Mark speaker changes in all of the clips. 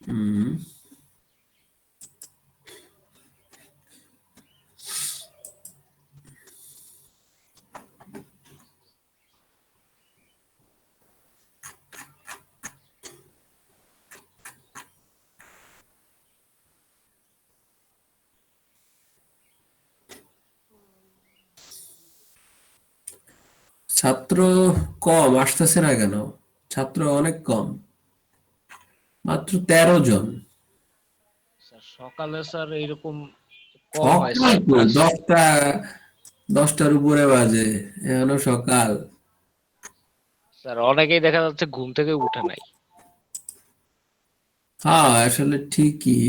Speaker 1: হুম। ছাত্র কম আসতেছে না কেন? ছাত্র অনেক কম, মাত্র 13 জন।
Speaker 2: স্যার সকালে স্যার এরকম কম হয়
Speaker 1: সকাল
Speaker 2: স্যার,
Speaker 1: কই,
Speaker 2: ক্লাস।
Speaker 1: 10টার উপরে বাজে, এখনো সকাল।
Speaker 2: স্যার অনেকেই দেখা যাচ্ছে ঘুম থেকে উঠে নাই।
Speaker 1: হ্যাঁ, আসলে ঠিকই।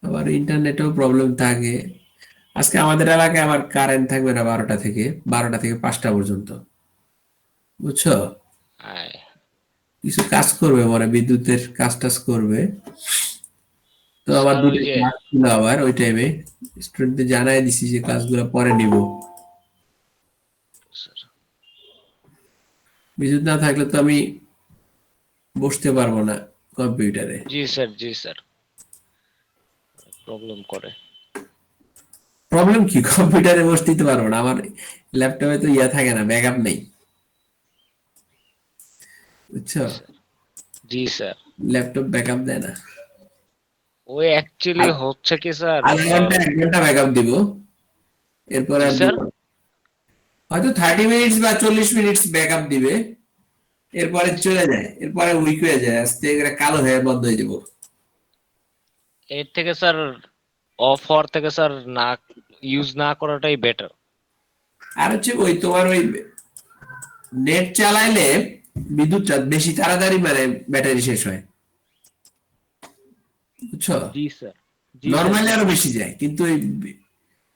Speaker 1: আবার ইন্টারনেটেও প্রবলেম থাকে। আজকে আমাদের এলাকায় আবার কারেন্ট থাকবে না 12টা থেকে 5টা পর্যন্ত, বুঝছো?
Speaker 2: আয়,
Speaker 1: কিছু কাজ করবে, মানে বিদ্যুতের কাজ টাজ করবে। তো আবার
Speaker 2: স্যার ওই
Speaker 1: দুটো
Speaker 2: যে
Speaker 1: ক্লাস ছিল আবার ওই টাইমে। স্টুডেন্টদের জানাই দিছি যে কাজগুলো পরে নিব।
Speaker 2: স্যার,
Speaker 1: বিদ্যুৎ না থাকলে তো আমি বসতে পারবো না কম্পিউটারে।
Speaker 2: জি স্যার, জি স্যার, প্রবলেম করে।
Speaker 1: প্রবলেম কি, কম্পিউটারে বসতেই তো পারবো না। আমার ল্যাপটপে তো ইয়া থাকে না, ব্যাকআপ নেই, বুঝছো?
Speaker 2: জি স্যার, জি স্যার।
Speaker 1: ল্যাপটপ ব্যাকআপ দেয় না।
Speaker 2: ওই অ্যাকচুয়ালি
Speaker 1: আ-
Speaker 2: হচ্ছে কি স্যার,
Speaker 1: আধা ঘন্টা 1 ঘন্টা ব্যাকআপ দিব, এরপরে
Speaker 2: জি
Speaker 1: আর
Speaker 2: স্যার।
Speaker 1: দিব না। হয়তো 30 মিনিটস বা 40 মিনিটস ব্যাকআপ দিবে, এরপরে চলে যায়, এরপরে উইক হয়ে যায়, আস্তে করে কালো হয়ে বন্ধ হয়ে যাব।
Speaker 2: এর থেকে স্যার অফ হওয়ার থেকে স্যার না ইউজ না করাটাই বেটার।
Speaker 1: আর হচ্ছে ওই তোমার ওই নেট চালাইলে বিদ্যুৎটা বেশি তাড়াতাড়ি মানে ব্যাটারি শেষ হয়, বুঝছো?
Speaker 2: জি স্যার, জি স্যার,
Speaker 1: নর্মালি
Speaker 2: জি
Speaker 1: আরো
Speaker 2: স্যার।
Speaker 1: বেশি যায়, কিন্তু ওই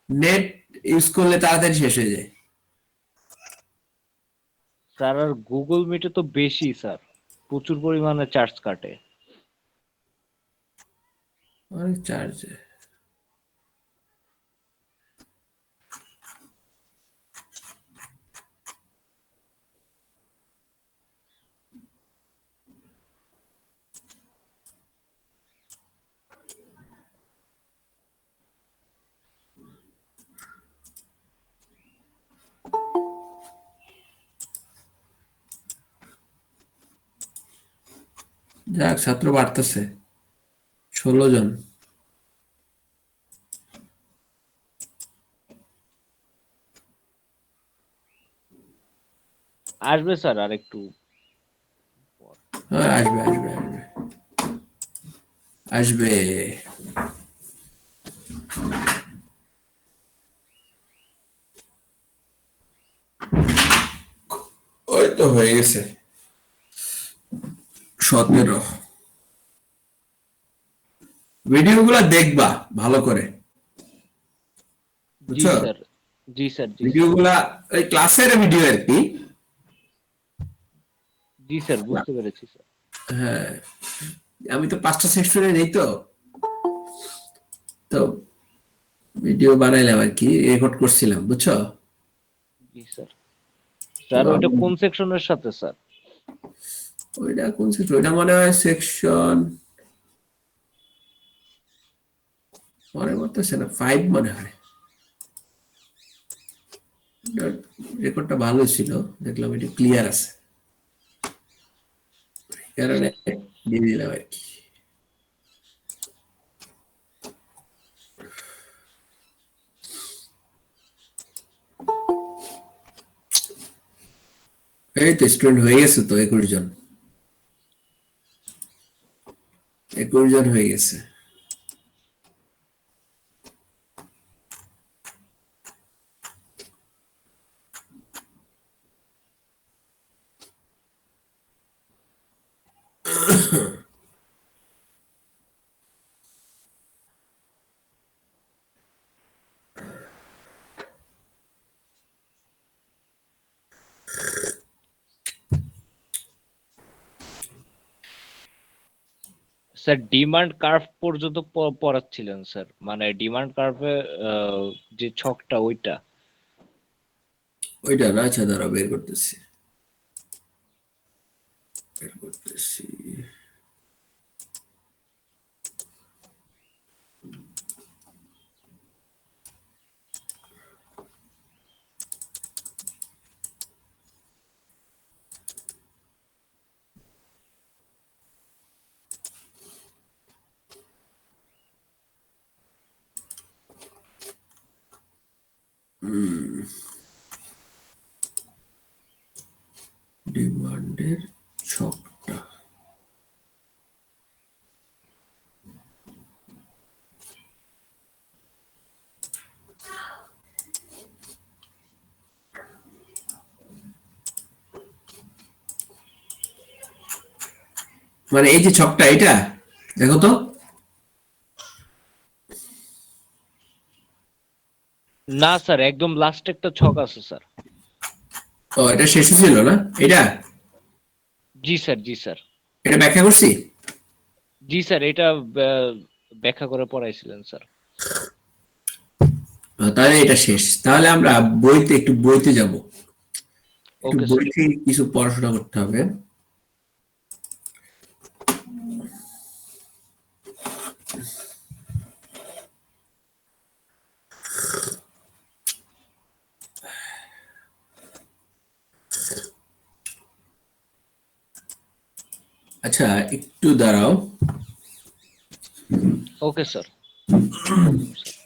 Speaker 1: নেট ইউজ করলে তাড়াতাড়ি শেষ হয়ে যায়।
Speaker 2: স্যার আর গুগল মিটে তো বেশি স্যার, প্রচুর পরিমাণে চার্জ কাটে।
Speaker 1: অনেক চার্জ। যাক, ছাত্র বাড়তেছে, 16 জন।
Speaker 2: আসবে স্যার আর একটু পর।
Speaker 1: হ্যাঁ, আসবে আসবে আসবে আসবে। ওই তো হয়ে গেছে, 17। ভিডিও গুলা দেখবা ভালো করে,
Speaker 2: জি
Speaker 1: বুঝছো?
Speaker 2: স্যার, জি স্যার, জি
Speaker 1: ভিডিও
Speaker 2: স্যার,
Speaker 1: গুলা ওই ক্লাসের ভিডিও আর কি।
Speaker 2: জি স্যার, বুঝতে পেরেছি স্যার।
Speaker 1: হ্যাঁ, আমি তো 5টা সেকশনে নেই তো, তো ভিডিও বানাইলাম আর কি, রেকর্ড করছিলাম, বুঝছো?
Speaker 2: জি স্যার।
Speaker 1: তো
Speaker 2: স্যার ওইটা কোন সেকশনের সাথে স্যার?
Speaker 1: ওইটা কোন সেকশন, ওইটা মনে হয় সেকশন, মনে করতেছে না, 5 মনে হয়। রেকর্ডটা ভালো ছিল, দেখলাম এটা ক্লিয়ার আছে, এই
Speaker 2: জি
Speaker 1: কারণে
Speaker 2: স্যার।
Speaker 1: দিয়ে দিলাম আর কি। এই তো স্টুডেন্ট হয়ে গেছে তো 21 জন, 21 জন হয়ে গেছে।
Speaker 2: স্যার ডিমান্ড কার্ভ পর্যন্ত পড়াচ্ছিলেন স্যার, মানে ডিমান্ড কার্ভে যে ছকটা ওইটা।
Speaker 1: ওইটা না, আচ্ছা দাঁড়াও বের করতেছি। বের করতেছি। ডিমান্ডের ছকটা মানে এই যে ছকটা, এটা দেখো তো।
Speaker 2: না স্যার, একদম লাস্টে একটা ছক আছে স্যার।
Speaker 1: ও, এটা শেষে ছিল না এটা?
Speaker 2: জি স্যার, জি স্যার।
Speaker 1: এটা ব্যাখ্যা করছি।
Speaker 2: জি স্যার, এটা ব্যাখ্যা করে পড়াইছিলেন স্যার।
Speaker 1: তাহলে এটা শেষ। তাহলে আমরা একটু বইতে যাব, একটু
Speaker 2: ওকে
Speaker 1: বই
Speaker 2: স্যার।
Speaker 1: থেকে কিছু পড়াশোনা করতে হবে। আচ্ছা, একটু দাঁড়াও।
Speaker 2: Okay sir, no problem sir.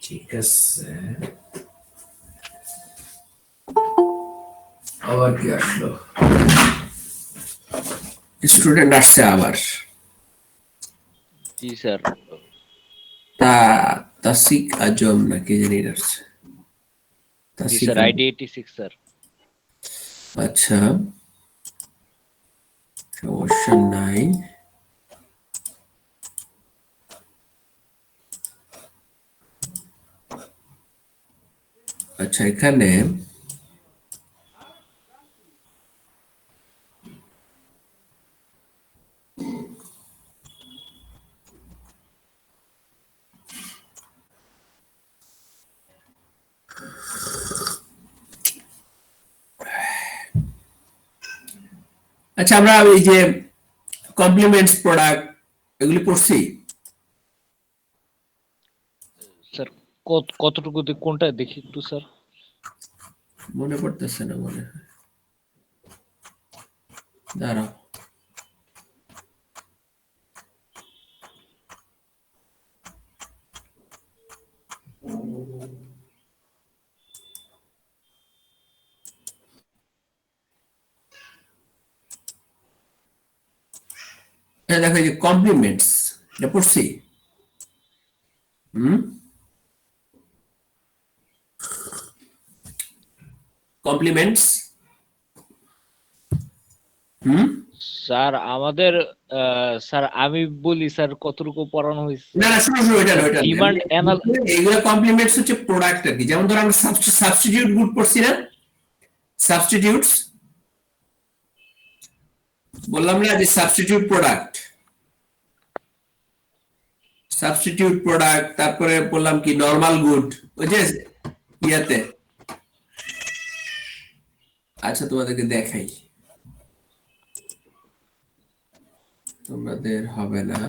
Speaker 1: ঠিক আছে, আবার কি আসলো? স্টুডেন্ট আসছে আবার।
Speaker 2: জি স্যার।
Speaker 1: তা তাসিক আজম না কে জানি আসছে।
Speaker 2: জি
Speaker 1: Tasik
Speaker 2: sir,
Speaker 1: Azam.
Speaker 2: ID 86 sir.
Speaker 1: আচ্ছা, সমস্যা নাই। আচ্ছা, এখানে আচ্ছা, আমরা এই যে কমপ্লিমেন্টস প্রোডাক্ট এগুলি পড়ছি।
Speaker 2: স্যার কতটুকু কোনটা দেখি একটু স্যার।
Speaker 1: মনে পড়তেছে না মনে হয়, দাঁড়াও। দেখো, এই যে কমপ্লিমেন্টস, এটা পড়ছি। হুম, কমপ্লিমেন্টস। হুম।
Speaker 2: স্যার আমাদের স্যার আমি বলি স্যার কতটুকু পড়ানো হয়েছে
Speaker 1: না
Speaker 2: স্যার।
Speaker 1: না, শুনো শুনো, এটা না,
Speaker 2: স্যার
Speaker 1: ওইটা না।
Speaker 2: ডিমান্ড অ্যানাল
Speaker 1: এইগুলো কমপ্লিমেন্টস হচ্ছে প্রোডাক্ট আর কি। যেমন ধরো আমরা সাবস্টিটিউট গুড পড়ছি না, সাবস্টিটিউটস। বললাম না যে সাবস্টিটিউট প্রোডাক্ট, সাবস্টিটিউট প্রোডাক্ট। তারপরে বললাম কি নরমাল গুড, ওই যে ইয়াতে। আচ্ছা, তোমাদেরকে দেখাই, তোমাদের হবে না।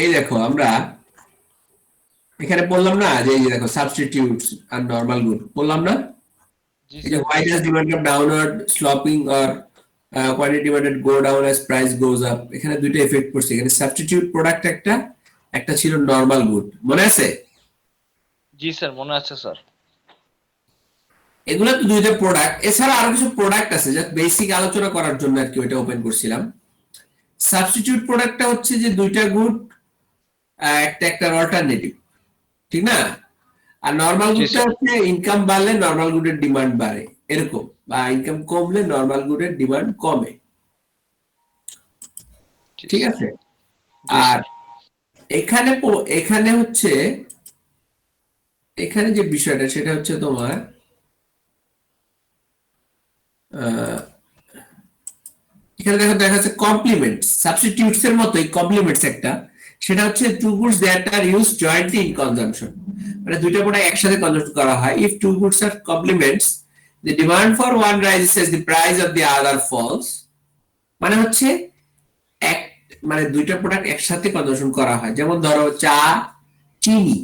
Speaker 1: এই দেখো, আমরা এখানে বললাম না যে এই যে দেখো সাবস্টিটিউটস আর নরমাল গুড বললাম না।
Speaker 2: জি
Speaker 1: এই যে
Speaker 2: sir,
Speaker 1: why
Speaker 2: G
Speaker 1: does
Speaker 2: sir.
Speaker 1: demand gap downward sloping or quantity demanded go down as price goes up, এখানে দুইটা এফেক্ট পড়ছে। এখানে সাবস্টিটিউট প্রোডাক্ট একটা, একটা ছিল নরমাল গুড, মনে আছে?
Speaker 2: জি স্যার, মনে আছে স্যার।
Speaker 1: এগুলো তো দুইটা প্রোডাক্ট, এছাড়া আরো কিছু প্রোডাক্ট আছে যা বেসিক আলোচনা করার জন্য আর কি ওইটা ওপেন করছিলাম। সাবস্টিটিউট প্রোডাক্টটা হচ্ছে যে দুইটা গুড একটা একটা অল্টারনেটিভ, ঠিক না? আর নরমাল
Speaker 2: জি
Speaker 1: গুডটা
Speaker 2: স্যার।
Speaker 1: হচ্ছে ইনকাম বাড়লে নরমাল গুডের ডিমান্ড বাড়ে এরকম, বা ইনকাম কমলে নরমাল গুডের ডিমান্ড কমে,
Speaker 2: জি
Speaker 1: ঠিক
Speaker 2: স্যার।
Speaker 1: আছে?
Speaker 2: জি
Speaker 1: আর
Speaker 2: স্যার।
Speaker 1: এখানে এখানে হচ্ছে, এখানে যে বিষয়টা সেটা হচ্ছে তোমার আহ, এখানে দেখা যাচ্ছে কমপ্লিমেন্টস, সাবস্টিটিউটস এর মতোই কমপ্লিমেন্টস একটা, সেটা হচ্ছে two goods that are use jointly in consumption, মানে দুইটা প্রোডাক্ট একসাথে কনজাম্পট করা হয়। If two goods are complements, the demand for one rises as the price of the other falls, মানে হচ্ছে এক, মানে দুইটা প্রোডাক্ট একসাথে কনজাম্পশন করা হয়। যেমন ধরো চা, চিনি,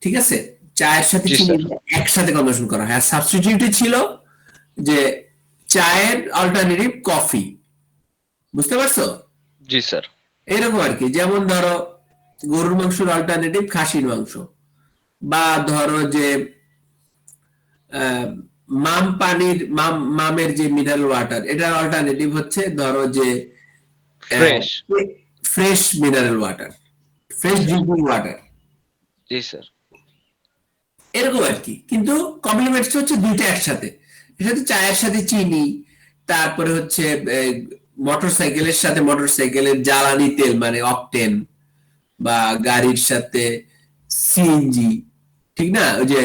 Speaker 1: ঠিক আছে? চায়ের সাথে
Speaker 2: জি
Speaker 1: চিনি
Speaker 2: স্যার।
Speaker 1: একসাথে কনজাম্পশন করা হয়। আর সাবস্টিটিউটে ছিল যে চায়ের অল্টারনেটিভ কফি, বুঝতে পারছো?
Speaker 2: জি স্যার।
Speaker 1: এরকম আর কি। যেমন ধরো গরুর মাংসের অল্টারনেটিভ খাসির মাংস, বা ধরো যে আহ, মাম পানির মামের যে মিনারেল ওয়াটার, এটার অল্টারনেটিভ হচ্ছে ধরো যে
Speaker 2: ফ্রেশ।
Speaker 1: ফ্রেশ মিনারেল ওয়াটার,
Speaker 2: জি
Speaker 1: ফ্রেশ
Speaker 2: স্যার।
Speaker 1: ড্রিঙ্কিং ওয়াটার,
Speaker 2: জি স্যার।
Speaker 1: এরকম আর কি। কিন্তু কমপ্লিমেন্টস হচ্ছে দুইটা একসাথে, এটা হচ্ছে চায়ের সাথে চিনি, তারপরে হচ্ছে মোটর সাইকেলের সাথে মোটর সাইকেলের জ্বালানি তেল মানে অকটেন, বা গাড়ির সাথে সিএনজি, ঠিক না? ওই যে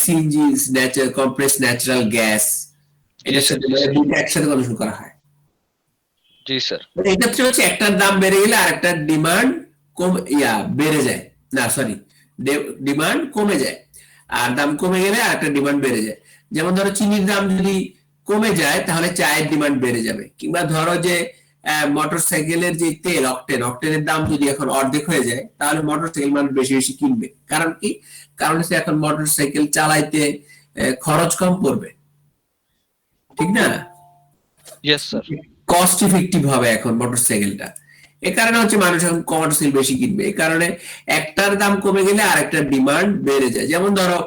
Speaker 1: CNG, natural compress natural gas,
Speaker 2: জি
Speaker 1: এটার
Speaker 2: স্যার।
Speaker 1: সাথে
Speaker 2: জি
Speaker 1: মানে
Speaker 2: স্যার।
Speaker 1: দুইটা একসাথে কনজাম্পশন করা হয়।
Speaker 2: জি স্যার।
Speaker 1: মানে এক্ষেত্রে হচ্ছে একটার দাম বেড়ে গেলে আরেকটার ডিমান্ড কম বেড়ে যায়, না সরি, ডিমান্ড কমে যায়, আর দাম কমে গেলে আরেকটা ডিমান্ড বেড়ে যায়। যেমন ধরো চিনির দাম যদি কমে যায় তাহলে চায়ের ডিমান্ড বেড়ে যাবে, কিংবা ধরো যে মোটর সাইকেলের যে তেল অকটেনের দাম যদি এখন অর্ধেক হয়ে যায় তাহলে মোটর সাইকেল মানুষ বেশি বেশি কিনবে। কারণ কি? কারণ হচ্ছে এখন মোটর সাইকেল চালাইতে খরচ কম পড়বে, ঠিক না?
Speaker 2: Yes sir.
Speaker 1: কস্ট ইফেক্টিভ হবে এখন মোটরসাইকেলটা। এ কারণে হচ্ছে মানুষ এখন মোটরসাইকেল বেশি কিনবে। এই কারণে একটার দাম কমে গেলে আরেকটার ডিমান্ড বেড়ে যায়। যেমন ধরো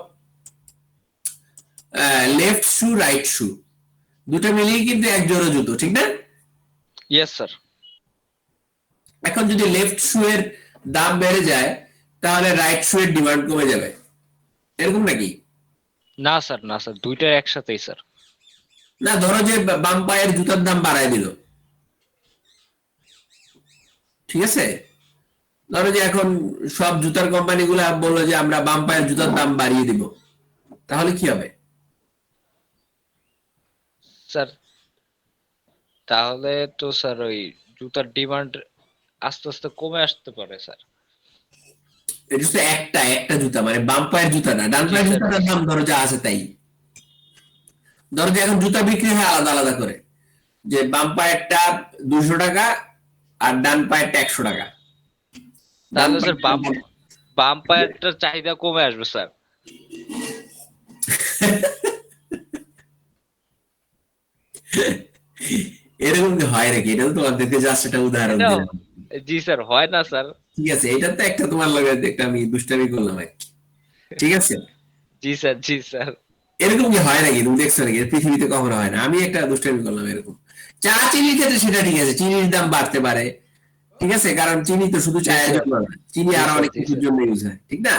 Speaker 1: লেফট শু রাইট শু, দুটো মিলিয়ে কিন্তু এক জোড়া জুতো, ঠিক না?
Speaker 2: Yes sir.
Speaker 1: এখন যদি লেফট শু এর দাম বেড়ে যায় তাহলে রাইট শু এর ডিমান্ড কমে যাবে, এরকম নাকি?
Speaker 2: না স্যার, না স্যার, দুইটা একসাথেই স্যার।
Speaker 1: না, ধরো যে বাম পায়ের জুতার দাম বাড়ায় দিল, ঠিক আছে? ধরো যে এখন সব জুতার কোম্পানিগুলো বললো যে আমরা বাম পায়ের জুতার দাম বাড়িয়ে দিব, তাহলে কি হবে?
Speaker 2: স্যার, তাহলে তো স্যার ওই জুতার ডিমান্ড আস্তে আস্তে কমে আসতে পারে স্যার।
Speaker 1: এটা তো একটা একটা জুতা, মানে বাম পায়ের জুতা না, ডান
Speaker 2: জি
Speaker 1: পায়ের
Speaker 2: স্যার। জি
Speaker 1: জুতাটার দাম
Speaker 2: স্যার।
Speaker 1: ধরো যা আছে তাই। ধরো যে এখন জুতা বিক্রি হয় আলাদা আলাদা করে, যে বাম পায়েরটা 200 টাকা আর ডান পায়েরটা 100 টাকা। ডান
Speaker 2: তাহলে স্যার বাম
Speaker 1: পায়েরটা
Speaker 2: বাম পায়েরটার চাহিদা কমে আসবে স্যার।
Speaker 1: এরকম কি হয় নাকি? এটা তো তোমাদেরকে জাস্ট একটা উদাহরণ
Speaker 2: এটা,
Speaker 1: দিলাম,
Speaker 2: জি স্যার, হয় না স্যার।
Speaker 1: ঠিক আছে? এটা তো একটা তোমার লগে একটা আমি দুষ্টামি করলাম আর কি, ঠিক আছে?
Speaker 2: জি স্যার। জি স্যার।
Speaker 1: এরকম কি হয় নাকি? তুমি দেখছো নাকি? পৃথিবীতে কখনো হয় না। আমি একটা দুষ্টামি করলাম এরকম। চা চিনির ক্ষেত্রে সেটা ঠিক আছে, চিনির দাম বাড়তে পারে, ঠিক আছে? কারণ চিনি তো শুধু
Speaker 2: জি
Speaker 1: চায়ের
Speaker 2: স্যার।
Speaker 1: জন্য না, চিনি
Speaker 2: জি
Speaker 1: আরো
Speaker 2: স্যার।
Speaker 1: অনেক
Speaker 2: জি
Speaker 1: কিছুর
Speaker 2: স্যার।
Speaker 1: জন্য ইউজ হয়, ঠিক না?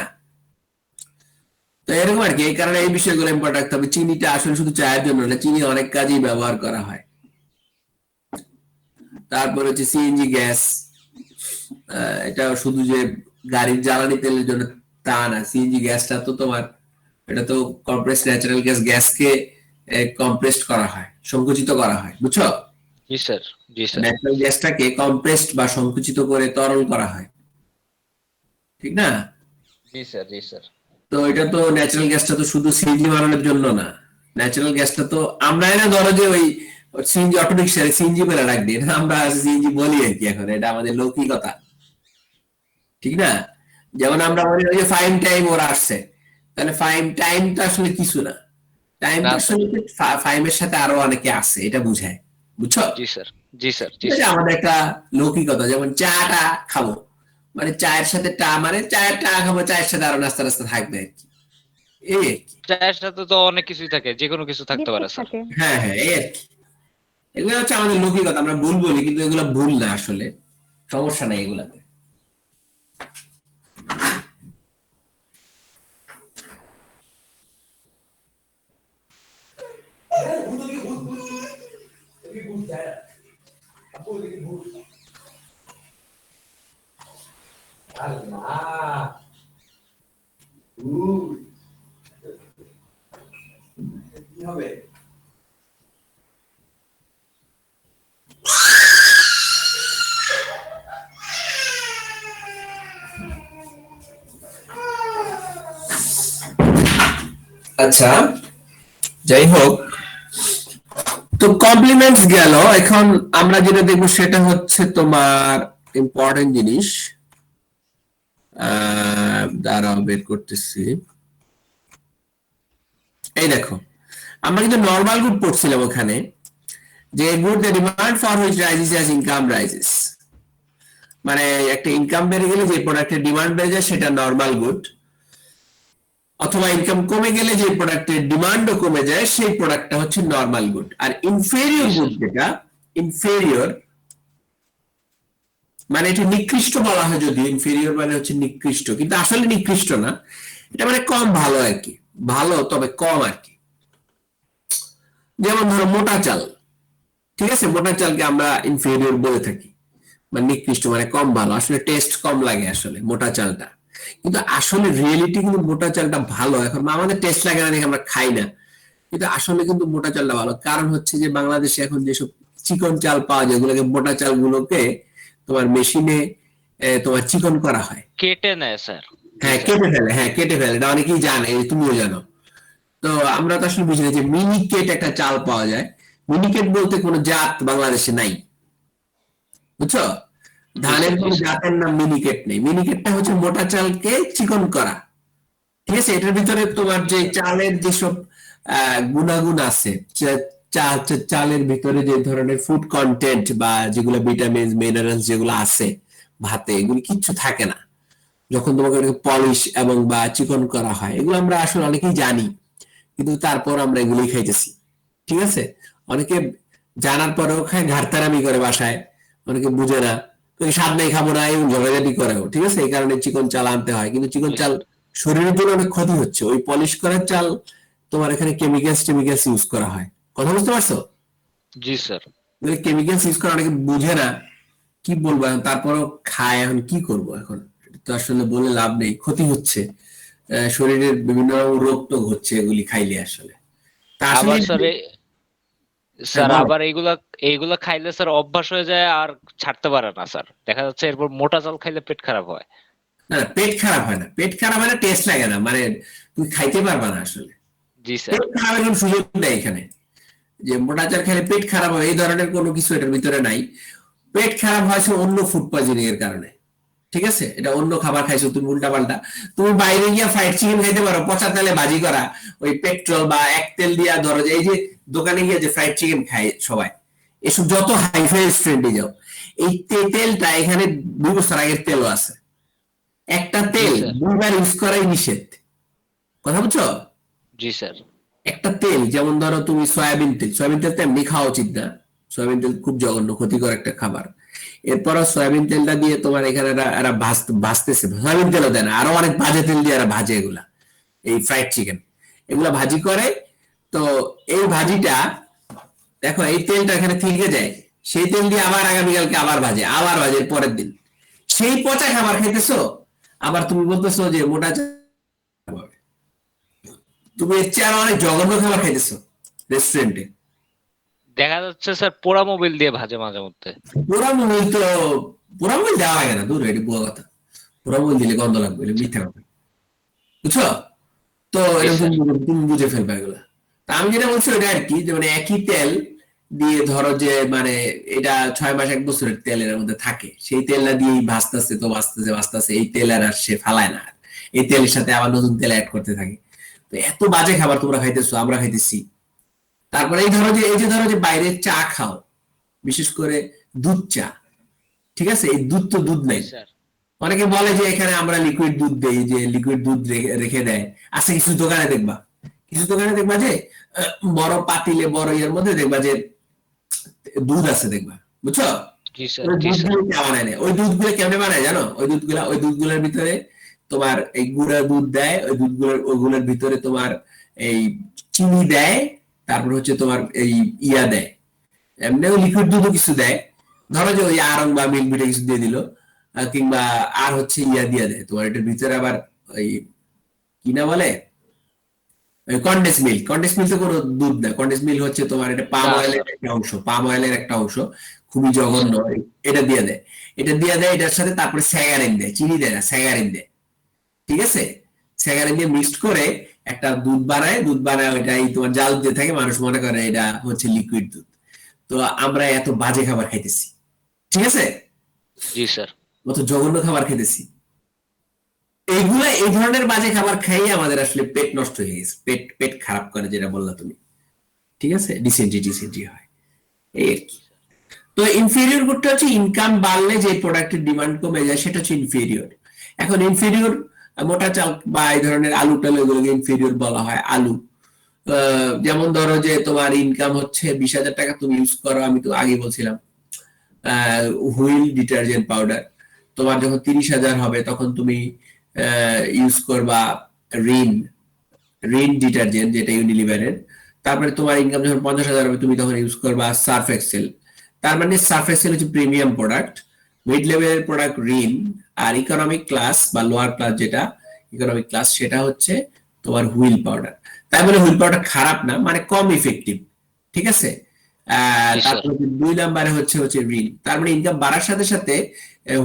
Speaker 1: তো এরকম আর কি। এই কারণে এই বিষয়গুলো ইম্পর্টেন্ট রাখতে হবে। চিনিটা আসলে শুধু চায়ের জন্য না, চিনি অনেক কাজেই ব্যবহার করা হয়। তারপর হচ্ছে সিএনজি গ্যাস, এটা শুধু যে গাড়ির জ্বালানি তেলের জন্য তা না। সিএনজি গ্যাসটা তো তোমার, এটা তো কম্প্রেসড ন্যাচারাল গ্যাসকে কম্প্রেসড করা হয়, সংকুচিত করা হয়, বুঝছো?
Speaker 2: জি স্যার। জি স্যার।
Speaker 1: ন্যাচারাল গ্যাসটাকে কম্প্রেসড বা সংকুচিত করে তরল করা হয়, ঠিক না?
Speaker 2: জি স্যার। জি স্যার।
Speaker 1: তো এটা তো ন্যাচারাল গ্যাসটা তো শুধু সিএনজি বানানোর জন্য না। ন্যাচারাল গ্যাসটা তো আমরা না, ধরো যে ওই সিএনজি অটো রিক্সায় সিএনজি বলে রাখ দিই, এটা আমরা সিএনজি বলি আর কি, এখন এটা আমাদের লৌকিকতা, ঠিক না? যেমন
Speaker 2: জি স্যার।
Speaker 1: আমরা বলি ওই যে ফাইন টাইম ওরা আসছে, তাহলে ফাইন টাইম তো আসলে কিছু না। টাইম
Speaker 2: না
Speaker 1: তো
Speaker 2: স্যার।
Speaker 1: আসলে ফাইমের সাথে আরো অনেকে আছে, এটা বুঝায়, বুঝছো?
Speaker 2: জি স্যার, জি স্যার, জি
Speaker 1: এটা
Speaker 2: স্যার।
Speaker 1: আমাদের একটা লৌকিকতা, যেমন চাটা খাবো, মানে চায়ের সাথে মানে চায়ের খাবো, চায়ের সাথে আরো নাস্তা নাস্তা থাকবে আর কি, এই আর কি।
Speaker 2: চায়ের সাথে তো অনেক কিছুই থাকে, যে কোনো কিছু থাকতে পারে
Speaker 3: বিস্কুট
Speaker 2: স্যার।
Speaker 3: থাকে।
Speaker 1: হ্যাঁ হ্যাঁ, এই আর কি। এগুলো হচ্ছে আমাদের লৌকিকতা, আমরা ভুল বলি কিন্তু এগুলো ভুল না আসলে, সমস্যা নাই এগুলাতে। আচ্ছা, যাই হোক, তো কমপ্লিমেন্টস গেল। এখন আমরা যেটা দেখবো সেটা হচ্ছে তোমার ইম্পর্টেন্ট জিনিস, দাঁড়াও বের করতেছি। এই দেখো, আমরা কিন্তু নর্মাল গুড পড়ছিলাম ওখানে, যে good the demand for which rises as income rises, মানে একটা ইনকাম বেড়ে গেলে যে প্রোডাক্টের ডিমান্ড বেড়ে যায় সেটা নর্মাল গুড, অথবা ইনকাম কমে গেলে যে প্রোডাক্টের ডিমান্ডও কমে যায় সেই প্রোডাক্টটা হচ্ছে নর্মাল গুড। আর ইনফেরিয়র
Speaker 2: জি
Speaker 1: গুড
Speaker 2: স্যার।
Speaker 1: যেটা, ইনফেরিয়র মানে এটা নিকৃষ্ট বলা হয়, যদি ইনফেরিয়র মানে হচ্ছে নিকৃষ্ট, কিন্তু আসলে নিকৃষ্ট না, এটা মানে কম ভালো আর কি, ভালো তবে কম আর কি। যেমন ধরো মোটা চাল, ঠিক আছে, মোটা চালকে আমরা ইনফেরিয়র বলে থাকি, মানে নিকৃষ্ট, মানে কম ভালো, আসলে টেস্ট কম লাগে আসলে মোটা চালটা, কিন্তু আসলে রিয়েলিটি কিন্তু মোটা চালটা ভালো। এখন আমাদের টেস্ট লাগে না দেখে আমরা খাই না, কিন্তু আসলে কিন্তু মোটা চালটা ভালো। কারণ হচ্ছে যে বাংলাদেশে এখন যেসব চিকন চাল পাওয়া যায়, ওগুলোকে মোটা চালগুলোকে তোমার মেশিনে তোমার চিকন করা হয়।
Speaker 2: কেটে নেয় স্যার। জি
Speaker 1: হ্যাঁ
Speaker 2: স্যার।
Speaker 1: কেটে ফেলে, হ্যাঁ কেটে ফেলে, এটা অনেকেই জানে, এই তুমিও জানো। তো আমরা তো আসলে বুঝি না যে মিনিকেট একটা চাল পাওয়া যায়, মিনিকেট বলতে কোনো জাত বাংলাদেশে নাই, বুঝছো?
Speaker 2: জি
Speaker 1: ধানের
Speaker 2: স্যার, জি
Speaker 1: কোনো
Speaker 2: স্যার।
Speaker 1: জাতের নাম মিনিকেট নেই, মিনিকেটটা হচ্ছে মোটা চালকে চিকন করা, ঠিক আছে। এটার ভিতরে তোমার যে
Speaker 2: আচ্ছা।
Speaker 1: চালের যেসব গুণাগুণ আছে, চালের ভিতরে যে ধরনের ফুড কন্টেন্ট বা যেগুলো ভিটামিন মিনারেলস যেগুলো আছে ভাতে, এগুলো কিচ্ছু থাকে না যখন তোমাকে পলিশ এবং বা চিকন করা হয়। এগুলো আমরা আসলে অনেকেই জানি, কিন্তু তারপর আমরা এগুলোই খাইতেছি, ঠিক আছে। অনেকে জানার পরেও খায়, ঘাড়তারামি করে বাসায়, অনেকে বুঝে না, ওই স্বাদ নেই খাবো না এবং ঝগড়াঝাটি করেও, ঠিক আছে, এই কারণে চিকন চাল আনতে হয়, কিন্তু চিকন
Speaker 2: জি
Speaker 1: চাল
Speaker 2: স্যার।
Speaker 1: শরীরের জন্য অনেক ক্ষতি হচ্ছে। ওই পলিশ করার চাল তোমার এখানে কেমিক্যালস ইউজ করা হয়, কথা বুঝতে পারছো?
Speaker 2: জি স্যার।
Speaker 1: কেমিক্যালস ইউজ করা অনেকে বুঝে না, কি বলবো এখন, তারপরও খায়, এখন কি করব এখন, এটা তো আসলে বলে লাভ নেই, ক্ষতি হচ্ছে, শরীরের বিভিন্ন রোগ তো হচ্ছে এগুলি খাইলে আসলে। তা আসলে
Speaker 2: আবার স্যার
Speaker 1: হ্যাঁ
Speaker 2: স্যার
Speaker 1: বলো।
Speaker 2: আবার এইগুলা এইগুলা খাইলে স্যার অভ্যাস হয়ে যায় আর ছাড়তে পারে না স্যার। দেখা যাচ্ছে এরপর মোটা চাল খাইলে পেট খারাপ হয়।
Speaker 1: না না, পেট খারাপ হয় না, পেট খারাপ হয় না, টেস্ট লাগে না, মানে তুমি খাইতে পারবা না আসলে।
Speaker 2: জি স্যার।
Speaker 1: পেট খারাপের কোনো সুযোগ নেই এখানে, যে মোটা চাল খেলে পেট খারাপ হবে এই ধরনের কোনো কিছু এটার ভিতরে নাই। পেট খারাপ হয়েছে অন্য ফুড পয়জনিং এর কারণে, ঠিক আছে, এটা অন্য খাবার খাইছো তুমি উল্টা পাল্টা। তুমি বাইরে গিয়ে ফ্রাইড চিকেন খাইতে পারো পচা তেলে ভাজি করা, ওই পেট্রোল বা এক তেল দিয়া, ধরো যে এই যে দোকানে গিয়ে যে ফ্রাইড চিকেন খায় সবাই, এসব যত হাইফাই রেস্টুরেন্টে যাও, এই তেলটা এখানে 2 বছর আগের তেলও আছে, একটা
Speaker 2: জি
Speaker 1: তেল
Speaker 2: স্যার।
Speaker 1: 2 বার ইউজ করাই নিষেধ, কথা বুঝছো?
Speaker 2: জি স্যার।
Speaker 1: একটা তেল, যেমন ধরো তুমি সয়াবিন তেল, সয়াবিন তেল তো এমনি খাওয়া উচিত না, সয়াবিন তেল খুব জঘন্য ক্ষতিকর একটা খাবার। এরপরও সয়াবিন তেলটা দিয়ে তোমার এখানে এরা ভাজতেছে, সয়াবিন তেলও দেয় না, আরো অনেক বাজে তেল দিয়ে এরা ভাজে এগুলা, এই ফ্রাইড চিকেন এগুলা ভাজি করে। তো এই ভাজিটা দেখো, এই তেলটা এখানে থেকে যায়, সেই তেল দিয়ে আবার আগামীকালকে আবার ভাজে, আবার ভাজে পরের দিন, সেই পচা খাবার খাইতেছো, আবার তুমি বলতেছো যে মোটা খাবার। তুমি এর চেয়ে আরো অনেক জঘন্য খাবার খাইতেছো রেস্টুরেন্টে।
Speaker 2: দেখা যাচ্ছে স্যার পোড়া মোবিল দিয়ে ভাজে মাঝে মধ্যে।
Speaker 1: পোড়া মোবাইল তো, পোড়া মোবাইল দেওয়া লাগে না, দূর, এটি বুয়া কথা, পোড়া মোবাইল দিলে গন্ধ লাগবে, এটা মিথ্যা কথা, বুঝছো? তো
Speaker 2: জি
Speaker 1: এরকম
Speaker 2: স্যার।
Speaker 1: তুমি বুঝে ফেলবে এগুলা। তা আমি যেটা বলছি ওটা আর কি, যে মানে একই তেল দিয়ে ধরো যে মানে এটা 6 মাস 1 বছরের তেল এর মধ্যে থাকে, সেই তেলটা দিয়েই ভাজতেছে, তো ভাজতেছে ভাজতেছে, এই তেল আর সে ফালায় না, এই তেলের সাথে আবার নতুন তেল অ্যাড করতে থাকে। তো এত বাজে খাবার তোমরা খাইতেছো, আমরা খাইতেছি। তারপরে এই ধরো যে, এই যে ধরো যে বাইরে চা খাও, বিশেষ করে দুধ চা, ঠিক আছে? এই দুধ তো দুধ
Speaker 2: জি
Speaker 1: নাই।
Speaker 2: স্যার।
Speaker 1: অনেকে বলে যে এখানে আমরা লিকুইড দুধ দেই, যে লিকুইড দুধ রেখে দেয়। আচ্ছা, কিছু দোকানে দেখবা, কিছু দোকানে দেখবা যে বড় পাতিলে বড় ইয়ের মধ্যে দেখবা যে দুধ আছে, দেখবা, বুঝছো?
Speaker 2: জি স্যার।
Speaker 1: ওই
Speaker 2: জি স্যার।
Speaker 1: দুধগুলো চা বানায় না। ওই দুধগুলো কেমনে বানায় জানো? ওই দুধগুলোর ভিতরে তোমার এই গুঁড়া দুধ দেয়, ওইগুলোর ভিতরে তোমার এই চিনি দেয়, তারপর হচ্ছে তোমার এই ইয়া দেয়, এমনিও লিকুইড দুধও কিছু দেয়। ধরো যে ওই আড়ং বা মিল্ক ভিটা কিছু দিয়ে দিল, কিংবা আর হচ্ছে ইয়া দিয়ে দেয় তোমার এটার ভিতরে আবার ওই কি না বলে, কন্ডেন্স মিল্ক তো কোনো দুধ না। কন্ডেন্স মিল্ক হচ্ছে তোমার এটা পাম
Speaker 2: না
Speaker 1: অয়েলের
Speaker 2: স্যার।
Speaker 1: একটা অংশ, পাম অয়েলের একটা অংশ, খুবই
Speaker 2: জি
Speaker 1: জঘন্য।
Speaker 2: স্যার।
Speaker 1: এটা দিয়ে দেয়, এটার সাথে তারপরে স্যাগারিন দেয়, চিনি দেয় না, স্যাগারিন দেয়, ঠিক আছে? স্যাগারিন দিয়ে মিক্সড করে একটা দুধ বানায়, ওইটাই তোমার জাল দিয়ে থাকে, মানুষ মনে করে এটা হচ্ছে লিকুইড দুধ। তো আমরা এত বাজে খাবার খাইতেছি, ঠিক আছে,
Speaker 2: জি স্যার।
Speaker 1: কত জঘন্য খাবার খেতেছি। এইগুলা এই ধরনের বাজে খাবার খাইয়ে আমাদের আসলে পেট নষ্ট হয়ে গেছে, পেট পেট খারাপ করে, যেটা বললা তুমি, ঠিক আছে? ডিসেন্ট্রি হয়, এই আর কি।
Speaker 2: জি স্যার।
Speaker 1: তো ইনফেরিয়র গুডটা হচ্ছে ইনকাম বাড়লে যে প্রোডাক্টের ডিমান্ড কমে যায়, সেটা হচ্ছে ইনফেরিয়র। এখন ইনফেরিয়র মোটা চাল বা এই ধরনের আলু টালু, এগুলোকে ইনফেরিয়র বলা হয়। আলু যেমন ধরো যে তোমার ইনকাম হচ্ছে 20,000 টাকা, তুমি ইউজ করো, আমি তো আগে বলছিলাম হুইল ডিটারজেন্ট পাউডার। তোমার যখন 30,000 হবে তখন তুমি ইউজ করবা রিন রিন ডিটারজেন্ট, যেটা ইউনিলিভারের। তারপরে তোমার ইনকাম যখন 50,000 হবে, তুমি তখন ইউজ করবা সার্ফ এক্সেল। তার মানে সার্ফ এক্সেল হচ্ছে প্রিমিয়াম প্রোডাক্ট, মিড লেভেলের প্রোডাক্ট রিন। আর ইকোনমিক ক্লাস বা লোয়ার ক্লাস, যেটা ইকোনমিক ক্লাস, সেটা হচ্ছে তোমার হুইল পাউডার। তাই বলে হুইল পাউডার খারাপ না, মানে কম ইফেক্টিভ, ঠিক আছে?
Speaker 2: জি স্যার।
Speaker 1: তারপরে 2 নম্বরে হচ্ছে হচ্ছে ঋণ। তার মানে ইনকাম বাড়ার সাথে সাথে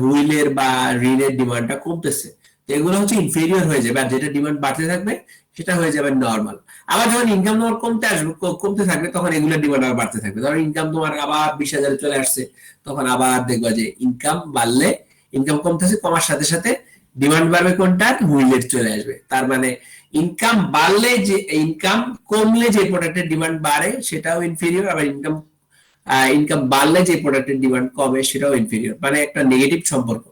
Speaker 1: হুইলের বা ঋণের ডিমান্ডটা কমতেছে। তো এগুলো হচ্ছে ইনফেরিয়র হয়ে যাবে, আর যেটা ডিমান্ড বাড়তে থাকবে সেটা হয়ে যাবে নর্মাল। আবার যখন ইনকাম তোমার কমতে থাকবে, তখন এগুলোর ডিমান্ড আবার বাড়তে থাকবে। ধরো ইনকাম তোমার আবার 20,000 চলে আসছে, তখন আবার দেখবা যে ইনকাম বাড়লে, ইনকাম কমতেছে, কমার সাথে সাথে ডিমান্ড বাড়বে কোনটা? হুইলের চলে আসবে। তার মানে ইনকাম বাড়লে যে, ইনকাম কমলে যে প্রোডাক্টের ডিমান্ড বাড়ে সেটাও ইনফেরিয়র, আবার ইনকাম বাড়লে যে প্রোডাক্টের ডিমান্ড কমে সেটাও ইনফেরিয়র, মানে একটা নেগেটিভ সম্পর্ক।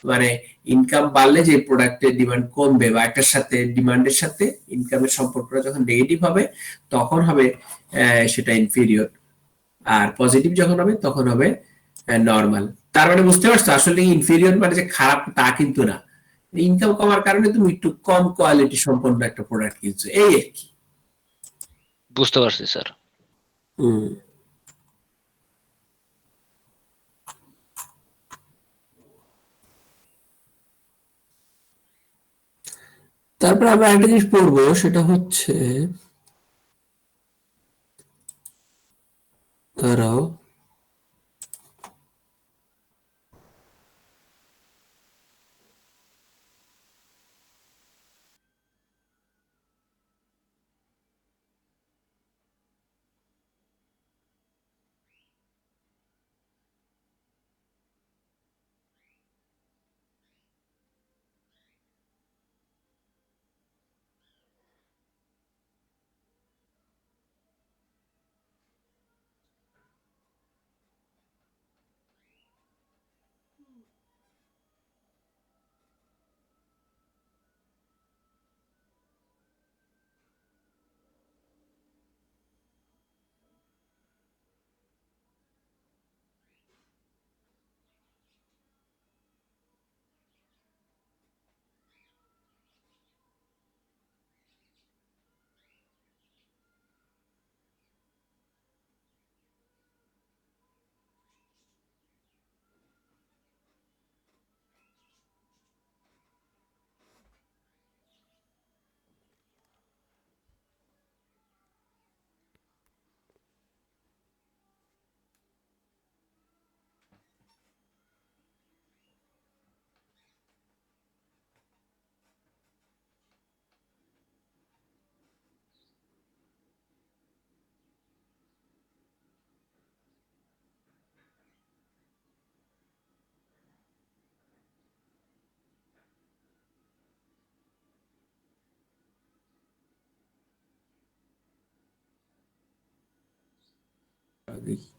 Speaker 1: মানে ইনকাম বাড়লে যে প্রোডাক্টের ডিমান্ড কমবে, বা একটার সাথে ডিমান্ডের সাথে ইনকামের সম্পর্কটা যখন নেগেটিভ হবে, তখন হবে সেটা ইনফেরিয়র। আর পজিটিভ যখন হবে তখন হবে নর্মাল। তার মানে বুঝতে পারছো, আসলে ইনফেরিয়র মানে যে খারাপ তা কিন্তু না। ইনকাম কমার কারণে তুমি একটু কম কোয়ালিটি সম্পন্ন একটা প্রোডাক্ট কিনছো, এই আর কি।
Speaker 2: বুঝতে পারছি স্যার।
Speaker 1: হুম। তারপরে আমরা একটা জিনিস পড়বো, সেটা হচ্ছে, দাঁড়াও,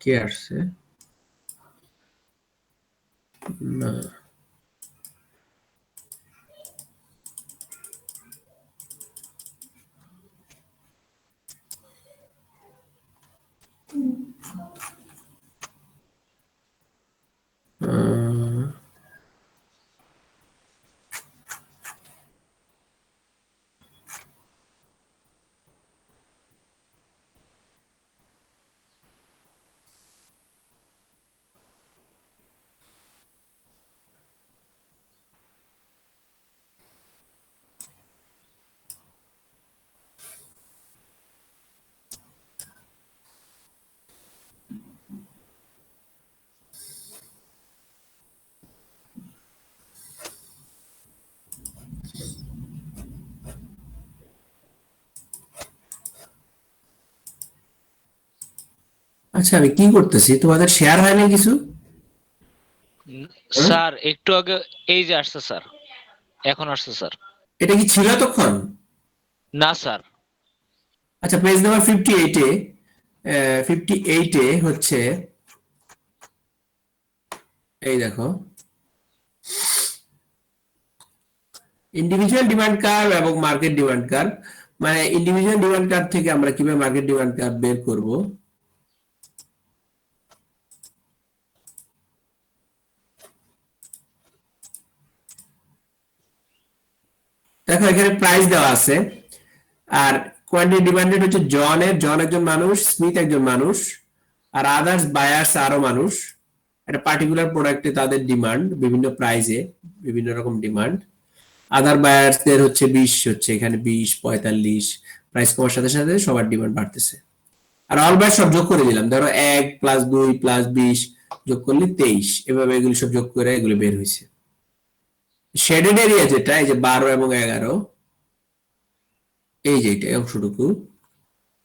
Speaker 1: কে আসছে? না, আহ, আচ্ছা আমি কি করতেছি, তোমাদের শেয়ার হয় না কিছু? হ্যাঁ?
Speaker 2: স্যার একটু আগে এই যে আসছে স্যার, এখন আসছে স্যার।
Speaker 1: এটা কি ছিল তখন?
Speaker 2: না স্যার।
Speaker 1: আচ্ছা পেজ নাম্বার 58 এ, 58 এ হচ্ছে, এই দেখো ইন্ডিভিজুয়াল ডিমান্ড কার্ভ এবং মার্কেট ডিমান্ড কার্ভ। মানে ইন্ডিভিজুয়াল ডিমান্ড কার্ভ থেকে আমরা কিভাবে মার্কেট ডিমান্ড কার্ভ বের করব। দেখো এখানে প্রাইস দেওয়া আছে, আর কোয়ান্টিটি ডিমান্ডেড হচ্ছে জন একজন মানুষ, স্মিথ একজন মানুষ, আর আদার্স বায়ার্স আরো মানুষ। একটা পার্টিকুলার প্রোডাক্টে তাদের ডিমান্ড বিভিন্ন প্রাইসে, বিভিন্ন রকম ডিমান্ড। আদার বায়ার্সদের হচ্ছে 20, হচ্ছে এখানে 20, 45, প্রাইস কমার সাথে সাথে সবার ডিমান্ড বাড়তেছে। আর অল বায়ার সব যোগ করে দিলাম, ধরো 1 + 2 + 20 যোগ করলে 23, এভাবে এগুলি সব যোগ করে এগুলি বের হয়েছে। শেডেড এরিয়া যেটা, এই যে 12 এবং 11, এই যে এটা অংশটুকু,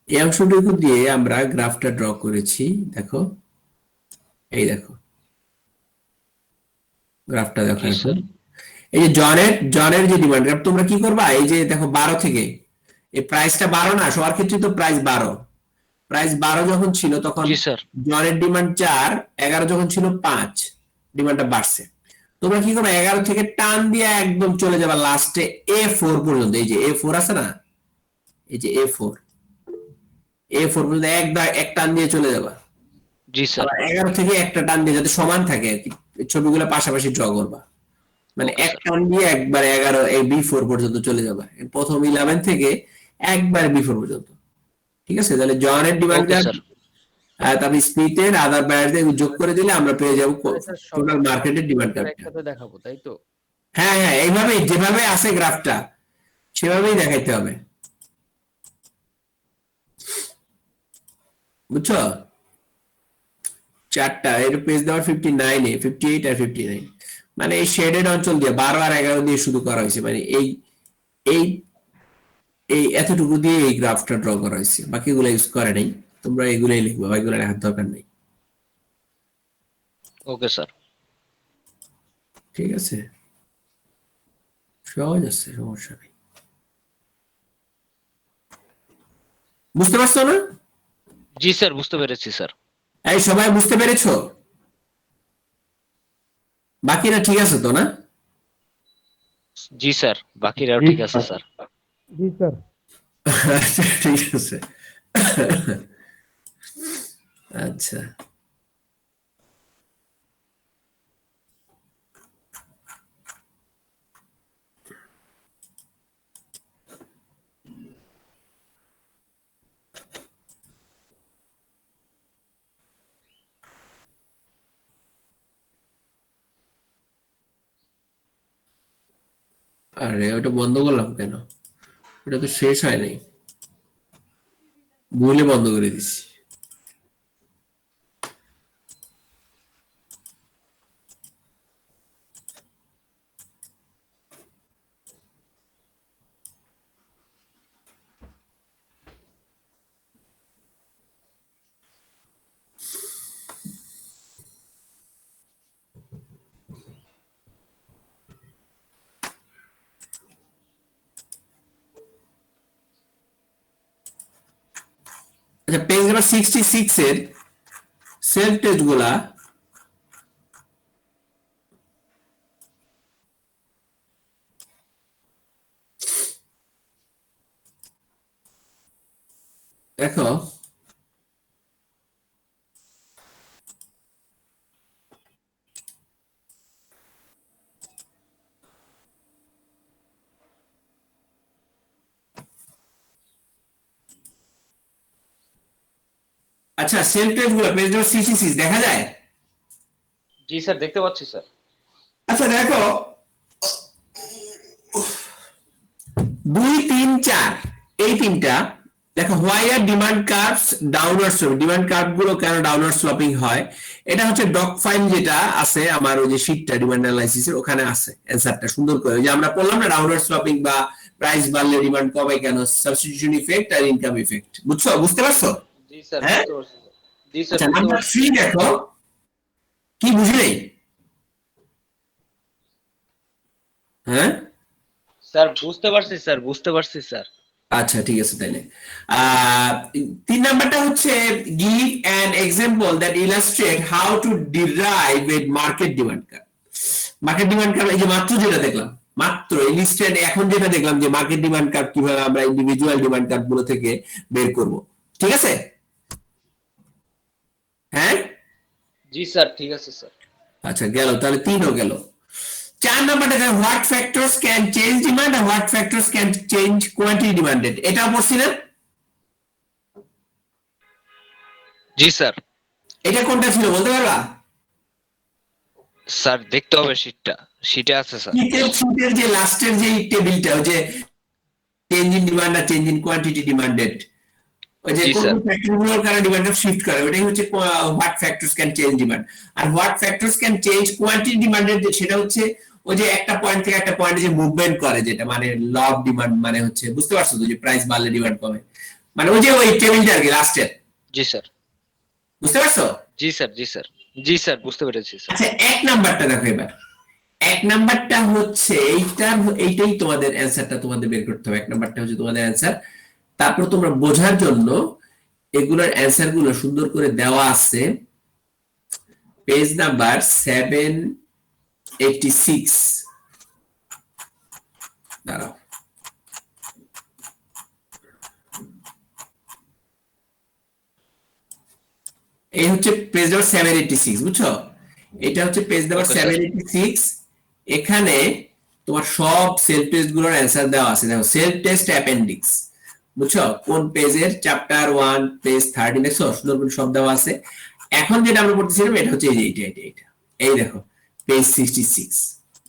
Speaker 1: এই অংশটুকু দিয়ে আমরা গ্রাফটা ড্র করেছি। দেখো, এই দেখো গ্রাফটা দেখো
Speaker 2: জি
Speaker 1: এখন।
Speaker 2: স্যার।
Speaker 1: এই যে জনের যে ডিমান্ড গ্রাফ, তোমরা কি করবা, এই যে দেখো 12 থেকে, এই প্রাইসটা 12 না, সবার ক্ষেত্রে তো প্রাইস 12। প্রাইস 12 যখন ছিল তখন
Speaker 2: জি স্যার।
Speaker 1: জনের ডিমান্ড 4, 11 যখন ছিল 5, ডিমান্ডটা বাড়ছে। তোমরা কি করবে, 11 থেকে টান দিয়ে একদম চলে যাবা লাস্টে A4 পর্যন্ত। এই যে A4 আছে না, এই যে A4 পর্যন্ত এক টান দিয়ে চলে যাবা।
Speaker 2: জি স্যার।
Speaker 1: আবার 11 থেকে একটা টান দিয়ে যাতে সমান থাকে আর কি, এই ছবিগুলো পাশাপাশি ড্র করবা। মানে
Speaker 2: ওকে
Speaker 1: এক
Speaker 2: স্যার।
Speaker 1: টান দিয়ে একবার 11 এই B4 পর্যন্ত চলে যাবা, প্রথম 11 থেকে একবার B4 পর্যন্ত। ঠিক আছে, তাহলে জনের ডিমান্ড
Speaker 2: ওকে স্যার।
Speaker 1: তারপরে স্মিথের আদার বায়ারদের যোগ করে দিলে আমরা পেয়ে যাবো
Speaker 3: মানে স্যার
Speaker 1: টোটাল মার্কেটের ডিমান্ড
Speaker 3: সবগুলো
Speaker 1: কার্ভটা।
Speaker 3: একসাথে দেখাবো তাই তো?
Speaker 1: হ্যাঁ হ্যাঁ, এইভাবেই যেভাবে আছে গ্রাফটা সেভাবেই দেখাইতে হবে, বুঝছো? চারটা এর পেজ দেওয়ার 59 এ, 58 আর 59, মানে এই শেডেড অঞ্চল দিয়ে 12 আর 11 দিয়ে শুরু করা হয়েছে। মানে এই এই এই এতটুকু দিয়ে এই গ্রাফটা ড্র করা হয়েছে, বাকিগুলো ইউজ করে নাই। তোমরা এগুলাই লিখবা, বাকিগুলো লেখার দরকার নেই।
Speaker 2: Okay sir.
Speaker 1: ঠিক আছে, সহজ আছে, সমস্যা নেই। বুঝতে পারছো না?
Speaker 2: জি স্যার, বুঝতে পেরেছি স্যার।
Speaker 1: এই সবাই বুঝতে পেরেছো? বাকিরা ঠিক আছে তো না?
Speaker 2: জি স্যার, বাকিরাও ঠিক আছে স্যার।
Speaker 3: জি স্যার।
Speaker 1: আচ্ছা ঠিক আছে। আচ্ছা আরে ওটা বন্ধ করলাম কেন? ওটা তো শেষ হয় নাই, ভুলে বন্ধ করে দিছি। আচ্ছা পেজ নাম্বার 66 এর সেলফ টেস্ট গুলা দেখো আচ্ছা সেল টেস্ট গুলো পেজ নম্বর 66 দেখা যায়।
Speaker 2: জি স্যার দেখতে পাচ্ছি স্যার।
Speaker 1: আচ্ছা দেখো 2 3 4 এই তিনটা দেখো why are demand curves downward sloping, demand curve গুলো কেন ডাউনওয়ার্ড স্লোপিং হয়, এটা হচ্ছে ডক ফাইল যেটা আছে আমার ওই যে শীটটা ডিমান্ড অ্যানালাইসিস এর ওখানে আছে অ্যানসারটা সুন্দর করে, ওই যে আমরা বললাম না ডাউনওয়ার্ড স্লোপিং বা প্রাইস বাড়লে ডিমান্ড কমে কেন, সাবস্টিটিউশন ইফেক্ট আর ইনকাম ইফেক্ট, বুঝছো বুঝতে পারছো?
Speaker 2: জি স্যার
Speaker 1: হ্যাঁ?
Speaker 2: বুঝতে পারছি স্যার। জি স্যার
Speaker 1: আচ্ছা
Speaker 2: বুঝতে
Speaker 1: নাম্বার
Speaker 2: পারছি।
Speaker 1: 3 দেখো কি বুঝলে? হ্যাঁ
Speaker 2: স্যার বুঝতে পারছি স্যার, বুঝতে পারছি স্যার।
Speaker 1: আচ্ছা ঠিক আছে তাইলে 3 নাম্বারটা হচ্ছে give an example that illustrate how to derive a market demand curve. Market demand curve এই যে মাত্র যেটা দেখলাম, মাত্র ইলাস্ট্রেট এখন যেটা দেখলাম যে মার্কেট ডিমান্ড কার্ভ কিভাবে আমরা ইন্ডিভিজুয়াল ডিমান্ড কার্ভ গুলো থেকে বের করব, ঠিক আছে? হ্যাঁ
Speaker 2: জি স্যার ঠিক আছে স্যার।
Speaker 1: আচ্ছা গেল, তাহলে 3ও গেল। 4 নাম্বারটা দেখো what factors can change demand আর what factors can change quantity demanded, এটা পড়ছি না?
Speaker 2: জি স্যার।
Speaker 1: এটা কোনটা ছিল বলতে পারবা?
Speaker 2: স্যার দেখতে হবে শীটটা, শীটে আছে স্যার।
Speaker 1: শীটের যে লাস্টের যে টেবিলটা ওই যে চেঞ্জ ইন ডিমান্ড আর চেঞ্জ ইন কোয়ান্টিটি ডিমান্ডেড, ওই যে
Speaker 2: জি,
Speaker 1: কোন
Speaker 2: স্যার।
Speaker 1: ফ্যাক্টরগুলোর কারণে ডিমান্ড শিফট করে ওটাই হচ্ছে what factors can change demand. আর what factors can change quantity demanded সেটা হচ্ছে ওই যে একটা পয়েন্ট থেকে একটা পয়েন্টে যে মুভমেন্ট করে, যেটা মানে ল অফ ডিমান্ড, মানে হচ্ছে বুঝতে পারছো তো যে প্রাইস বাড়লে ডিমান্ড কমে, মানে ওই যে ওই টেবিলটা আর কি লাস্টের,
Speaker 2: জি স্যার।
Speaker 1: বুঝতে পারছো?
Speaker 2: জি স্যার, জি স্যার, জি স্যার বুঝতে পেরেছি স্যার।
Speaker 1: আচ্ছা 1 নাম্বারটা দেখো এবার। 1 নাম্বারটা হচ্ছে এইটাই তোমাদের অ্যানসারটা তোমাদের বের করতে হবে। 1 নাম্বারটা হচ্ছে তোমাদের অ্যানসার। তারপর তোমরা বোঝার জন্য এগুলোর অ্যানসার গুলো সুন্দর করে দেওয়া আছে পেজ নাম্বার 786। দাঁড়াও এই হচ্ছে পেজ নাম্বার 786, বুঝছো? এটা হচ্ছে পেজ নাম্বার
Speaker 2: Okay, sir.
Speaker 1: 786। এখানে তোমার সব সেলফ টেস্ট গুলোর অ্যানসার দেওয়া আছে, দেখো সেলফ টেস্ট অ্যাপেন্ডিক্স, বুঝছো কোন পেজের, চ্যাপ্টার 1 পেজ 30 দেখছো সুন্দর করে সব দেওয়া আছে। এখন যেটা আমরা পড়তেছিলাম এটা হচ্ছে এই যে এটা এই দেখো পেজ 66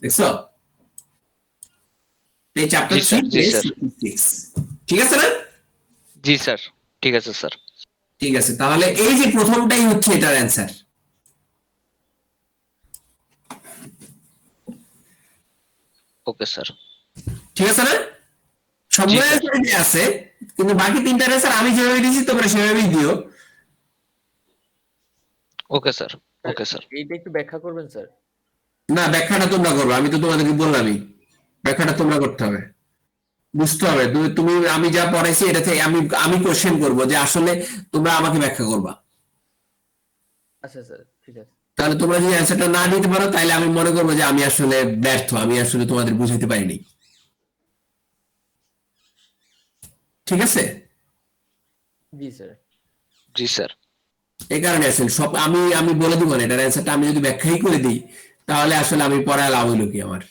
Speaker 1: দেখছো, এই চ্যাপ্টার
Speaker 2: জি, স্যার,
Speaker 1: 3
Speaker 2: জি,
Speaker 1: পেজ
Speaker 2: স্যার।
Speaker 1: 66, ঠিক আছে না?
Speaker 2: জি স্যার ঠিক আছে স্যার।
Speaker 1: ঠিক আছে, তাহলে এই যে প্রথমটাই হচ্ছে এটার অ্যানসার।
Speaker 2: Okay sir.
Speaker 1: ঠিক আছে না? সবগুলো
Speaker 2: জি, স্যার।
Speaker 1: অ্যান্সার আছে, কিন্তু বাকি তিনটার অ্যান্সার আমি যেভাবে দিয়েছি তোমরা সেভাবেই দিও।
Speaker 2: Okay sir, okay sir.
Speaker 3: এইটা একটু ব্যাখ্যা করবেন স্যার?
Speaker 1: না ব্যাখ্যাটা তোমরা করবে, আমি তো তোমাদেরকে বললামই ব্যাখ্যাটা তোমরা করতে হবে, বুঝতে হবে। তুমি আমি যা পড়াইছি এটা থেকে আমি কোশ্চেন করব যে আসলে তোমরা আমাকে ব্যাখ্যা করবা।
Speaker 3: আচ্ছা স্যার ঠিক আছে।
Speaker 1: তাহলে তোমরা যদি অ্যান্সারটা না দিতে পারো তাহলে আমি মনে করবো যে আমি আসলে ব্যর্থ, আমি আসলে তোমাদের বুঝাতে পারিনি, ঠিক আছে?
Speaker 3: জি স্যার।
Speaker 2: জি স্যার।
Speaker 1: এই কারণে আসলে সব আমি বলে দিব না এটার অ্যান্সারটা, আমি যদি ব্যাখ্যাই করে দিই তাহলে আসলে আমি পড়ায় লাভ হইলো কি আমার?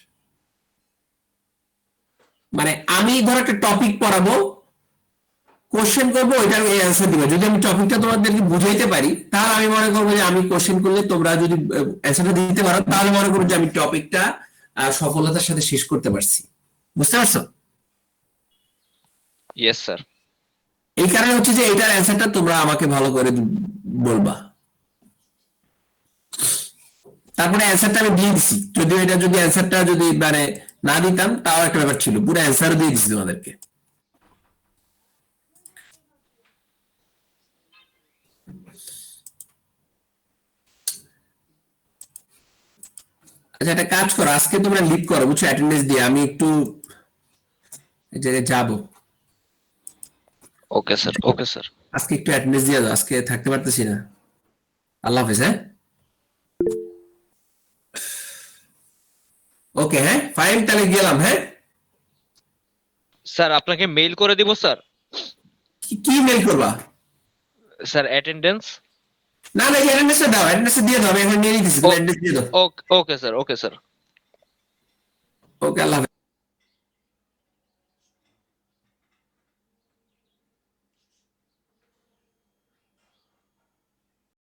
Speaker 1: মানে আমি ধর একটা টপিক পড়াবো, কোশ্চেন করবো, ওইটার এই অ্যান্সার দিবে। যদি আমি টপিকটা তোমাদেরকে বুঝাইতে পারি তাহলে আমি মনে করবো যে আমি কোশ্চেন করলে তোমরা যদি অ্যান্সারটা দিতে পারো তাহলে মনে করবো যে আমি টপিকটা সফলতার সাথে শেষ করতে পারছি, বুঝতে পারছো?
Speaker 2: Yes sir.
Speaker 1: এই কারণে হচ্ছে যে এটার অ্যান্সারটা তোমরা আমাকে ভালো করে বলবা। তারপরে অ্যান্সারটা আমি দিয়ে দিছি, যদিও এটা যদি অ্যান্সারটা যদি মানে না দিতাম তাও একটা ব্যাপার ছিল, পুরো অ্যান্সারও দিয়ে দিছি তোমাদেরকে। আচ্ছা একটা কাজ করো, আজকে তোমরা লিভ করো বুঝছো, অ্যাটেন্ডেন্স দিয়ে আমি একটু এই জায়গায় যাবো,
Speaker 2: ওকে স্যার, ওকে স্যার।
Speaker 1: আজকে একটু অ্যাটেন্ডেন্স দিয়ে দাও, আজকে থাকতে পারতেছি না। আল্লাহ হাফেজ। হ্যাঁ ওকে, হ্যাঁ ফাইন, তাহলে গেলাম। হ্যাঁ
Speaker 2: স্যার আপনাকে মেইল করে দিব স্যার।
Speaker 1: কি মেল করবা?
Speaker 2: Sir attendance.
Speaker 1: না না, অ্যাটেন্ডেন্সটা দাও, অ্যাটেন্ডেন্স দিয়ে দাও, আমি এখন নিয়ে নিতেছি,
Speaker 2: ও-
Speaker 1: অ্যাটেন্ডেন্স দিয়ে দাও।
Speaker 2: Okay sir, okay sir.
Speaker 1: ওকে, আল্লাহ হাফেজ।